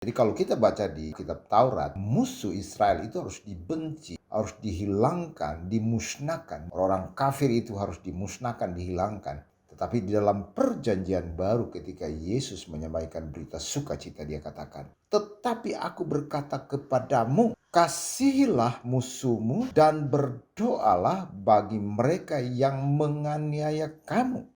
Jadi kalau kita baca di kitab Taurat, musuh Israel itu harus dibenci, harus dihilangkan, dimusnahkan. Orang kafir itu harus dimusnahkan, dihilangkan. Tetapi di dalam perjanjian baru ketika Yesus menyampaikan berita sukacita, dia katakan, "Tetapi aku berkata kepadamu, kasihilah musuhmu dan berdoalah bagi mereka yang menganiaya kamu."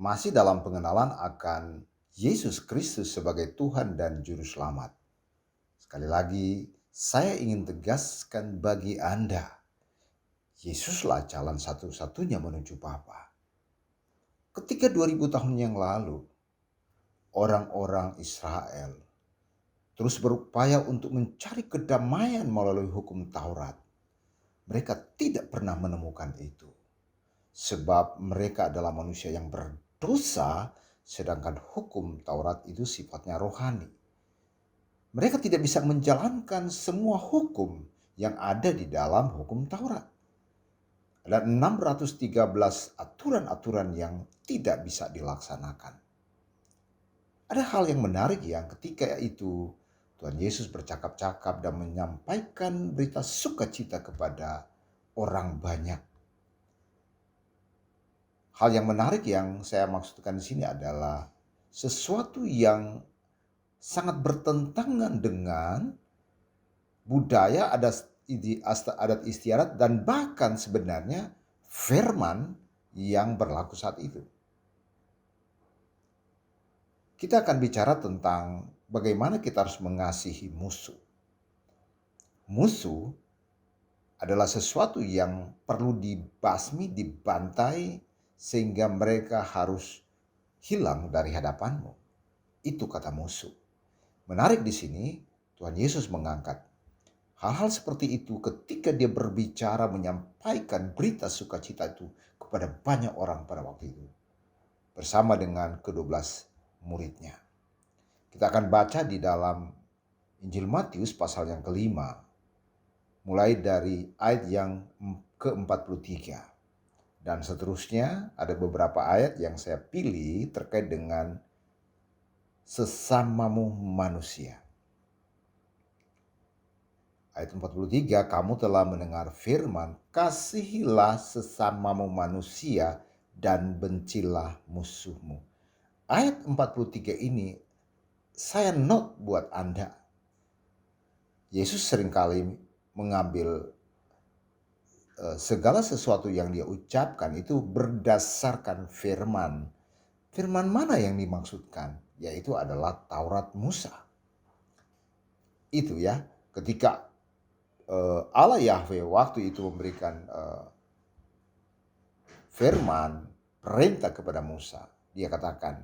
Masih dalam pengenalan akan Yesus Kristus sebagai Tuhan dan Juru Selamat. Sekali lagi, saya ingin tegaskan bagi Anda, Yesuslah jalan satu-satunya menuju Bapa. Ketika 2000 tahun yang lalu, orang-orang Israel terus berupaya untuk mencari kedamaian melalui hukum Taurat. Mereka tidak pernah menemukan itu. Sebab mereka adalah manusia yang berdosa, sedangkan hukum Taurat itu sifatnya rohani. Mereka tidak bisa menjalankan semua hukum yang ada di dalam hukum Taurat. Ada 613 aturan-aturan yang tidak bisa dilaksanakan. Ada hal yang menarik yang ketika itu Tuhan Yesus bercakap-cakap dan menyampaikan berita sukacita kepada orang banyak. Hal yang menarik yang saya maksudkan di sini adalah sesuatu yang sangat bertentangan dengan budaya, adat istiadat, dan bahkan sebenarnya firman yang berlaku saat itu. Kita akan bicara tentang bagaimana kita harus mengasihi musuh. Musuh adalah sesuatu yang perlu dibasmi, dibantai, sehingga mereka harus hilang dari hadapanmu. Itu kata musuh. Menarik di sini, Tuhan Yesus mengangkat hal-hal seperti itu ketika dia berbicara menyampaikan berita sukacita itu kepada banyak orang pada waktu itu. Bersama dengan ke-12 muridnya. Kita akan baca di dalam Injil Matius pasal yang kelima. Mulai dari ayat yang ke-43. Dan seterusnya ada beberapa ayat yang saya pilih terkait dengan sesamamu manusia. Ayat 43, kamu telah mendengar firman, kasihilah sesamamu manusia dan bencilah musuhmu. Ayat 43 ini saya note buat Anda. Yesus seringkali mengambil segala sesuatu yang dia ucapkan itu berdasarkan firman. Firman mana yang dimaksudkan? Yaitu adalah Taurat Musa. Itu ya, ketika Allah Yahweh waktu itu memberikan firman, perintah kepada Musa. Dia katakan,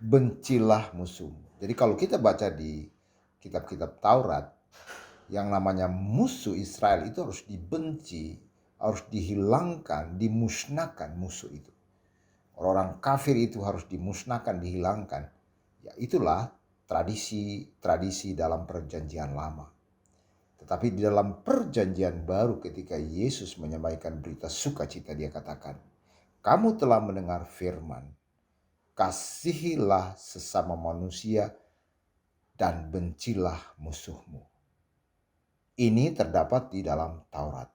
bencilah musuhmu. Jadi kalau kita baca di kitab-kitab Taurat, yang namanya musuh Israel itu harus dibenci, harus dihilangkan, dimusnahkan musuh itu. Orang kafir itu harus dimusnahkan, dihilangkan. Ya itulah tradisi dalam perjanjian lama. Tetapi di dalam perjanjian baru ketika Yesus menyampaikan berita sukacita, dia katakan, kamu telah mendengar firman, kasihilah sesama manusia dan bencilah musuhmu. Ini terdapat di dalam Taurat.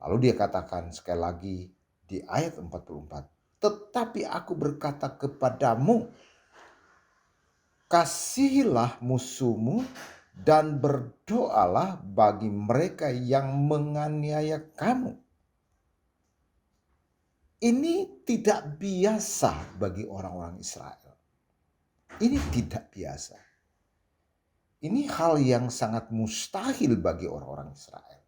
Lalu dia katakan sekali lagi di ayat 44. Tetapi aku berkata kepadamu, kasihilah musuhmu dan berdoalah bagi mereka yang menganiaya kamu. Ini tidak biasa bagi orang-orang Israel. Ini tidak biasa. Ini hal yang sangat mustahil bagi orang-orang Israel.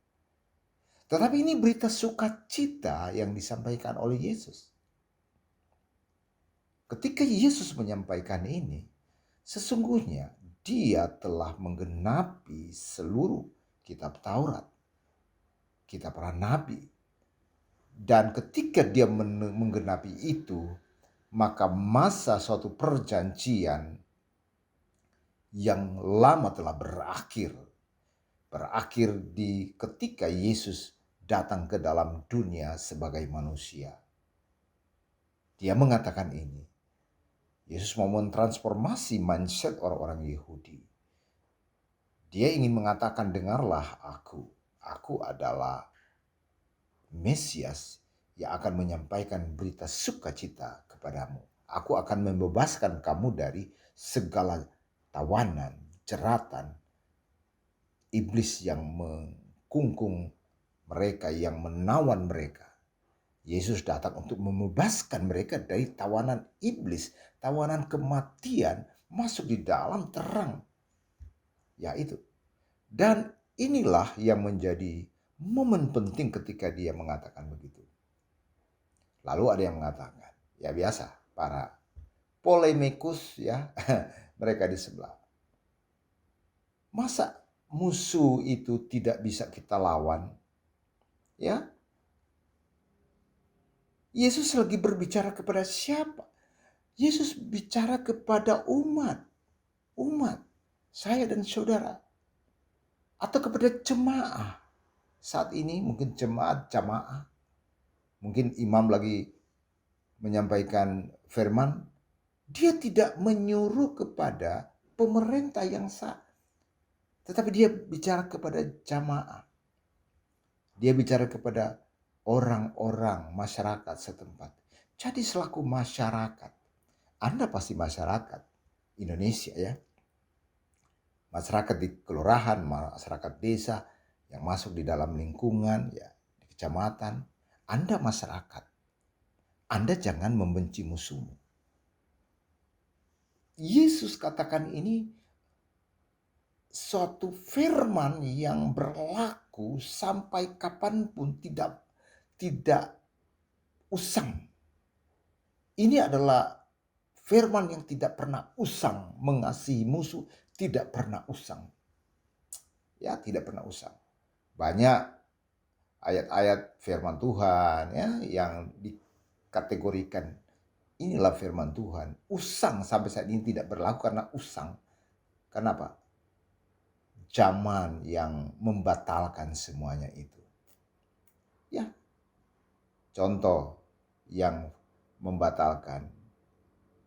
Tetapi ini berita sukacita yang disampaikan oleh Yesus. Ketika Yesus menyampaikan ini, sesungguhnya dia telah menggenapi seluruh kitab Taurat, kitab para nabi. Dan ketika dia menggenapi itu, maka masa suatu perjanjian yang lama telah berakhir. berakhir di ketika Yesus datang ke dalam dunia sebagai manusia. Dia mengatakan ini. Yesus mau mentransformasi mindset orang-orang Yahudi. Dia ingin mengatakan, dengarlah aku. Aku adalah Mesias yang akan menyampaikan berita sukacita kepadamu. Aku akan membebaskan kamu dari segala tawanan, jeratan, iblis yang mengkungkung mereka, yang menawan mereka. Yesus datang untuk membebaskan mereka dari tawanan iblis, tawanan kematian, masuk di dalam terang. Ya itu. Dan inilah yang menjadi momen penting ketika dia mengatakan begitu. Lalu ada yang mengatakan, ya biasa, para polemikus ya, mereka di sebelah. Masa musuh itu tidak bisa kita lawan? Ya. Yesus lagi berbicara kepada siapa? Yesus bicara kepada umat. Umat, saya dan saudara. Atau kepada jemaah. Saat ini mungkin jemaah. Mungkin imam lagi menyampaikan firman. Dia tidak menyuruh kepada pemerintah yang sah. Tetapi dia bicara kepada jamaah. Dia bicara kepada orang-orang masyarakat setempat. Jadi selaku masyarakat, Anda pasti masyarakat Indonesia ya. Masyarakat di kelurahan, masyarakat desa yang masuk di dalam lingkungan ya, di kecamatan. Anda masyarakat. Anda jangan membenci musuhmu. Yesus katakan ini suatu firman yang berlaku sampai kapanpun, tidak usang. Ini adalah firman yang tidak pernah usang, mengasihi musuh tidak pernah usang. Ya, tidak pernah usang. Banyak ayat-ayat firman Tuhan ya yang dikategorikan inilah firman Tuhan. Usang sampai saat ini tidak berlaku karena usang. Kenapa? Zaman yang membatalkan semuanya itu. Ya. Contoh yang membatalkan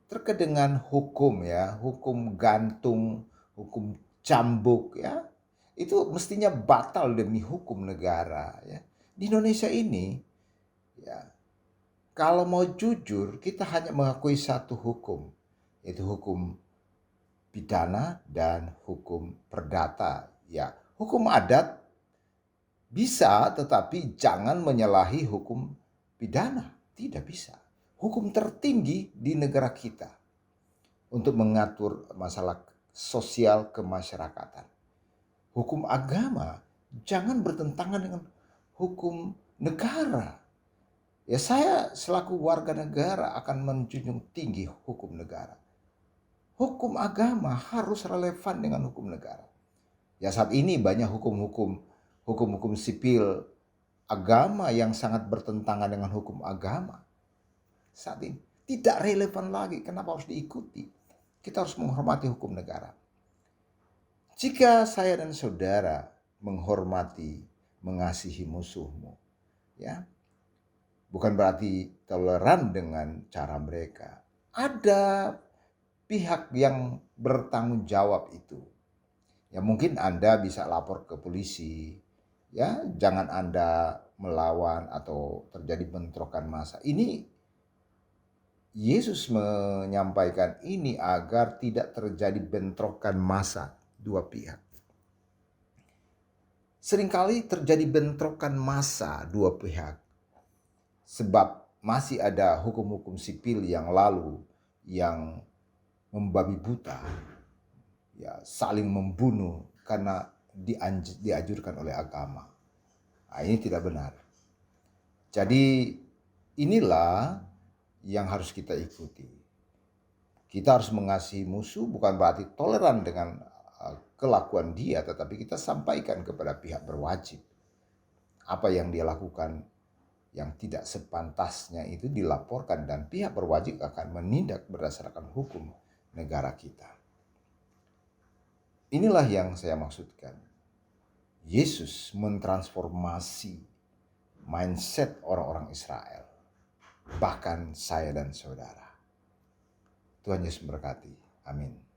terkait dengan hukum ya, hukum gantung, hukum cambuk ya. Itu mestinya batal demi hukum negara ya. Di Indonesia ini ya, kalau mau jujur kita hanya mengakui satu hukum, yaitu hukum pidana dan hukum perdata. Ya, hukum adat bisa, tetapi jangan menyalahi hukum pidana. Tidak bisa. Hukum tertinggi di negara kita untuk mengatur masalah sosial kemasyarakatan. Hukum agama jangan bertentangan dengan hukum negara. Ya, saya selaku warga negara akan menjunjung tinggi hukum negara. Hukum agama harus relevan dengan hukum negara. Ya, saat ini banyak hukum-hukum sipil agama yang sangat bertentangan dengan hukum agama. Saat ini tidak relevan lagi. Kenapa harus diikuti? Kita harus menghormati hukum negara. Jika saya dan saudara menghormati, mengasihi musuhmu, ya, bukan berarti toleran dengan cara mereka. Ada pihak yang bertanggung jawab itu. Ya mungkin Anda bisa lapor ke polisi. Ya, jangan Anda melawan atau terjadi bentrokan massa. Ini Yesus menyampaikan ini agar tidak terjadi bentrokan massa dua pihak. Seringkali terjadi bentrokan massa dua pihak. Sebab masih ada hukum-hukum sipil yang lalu yang membabi buta, ya, saling membunuh karena dianjurkan oleh agama. Nah, ini tidak benar. Jadi inilah yang harus kita ikuti. Kita harus mengasihi musuh bukan berarti toleran dengan kelakuan dia, tetapi kita sampaikan kepada pihak berwajib apa yang dia lakukan yang tidak sepantasnya itu dilaporkan dan pihak berwajib akan menindak berdasarkan hukum negara kita. Inilah yang saya maksudkan. Yesus mentransformasi mindset orang-orang Israel, bahkan saya dan saudara. Tuhan Yesus memberkati. Amin.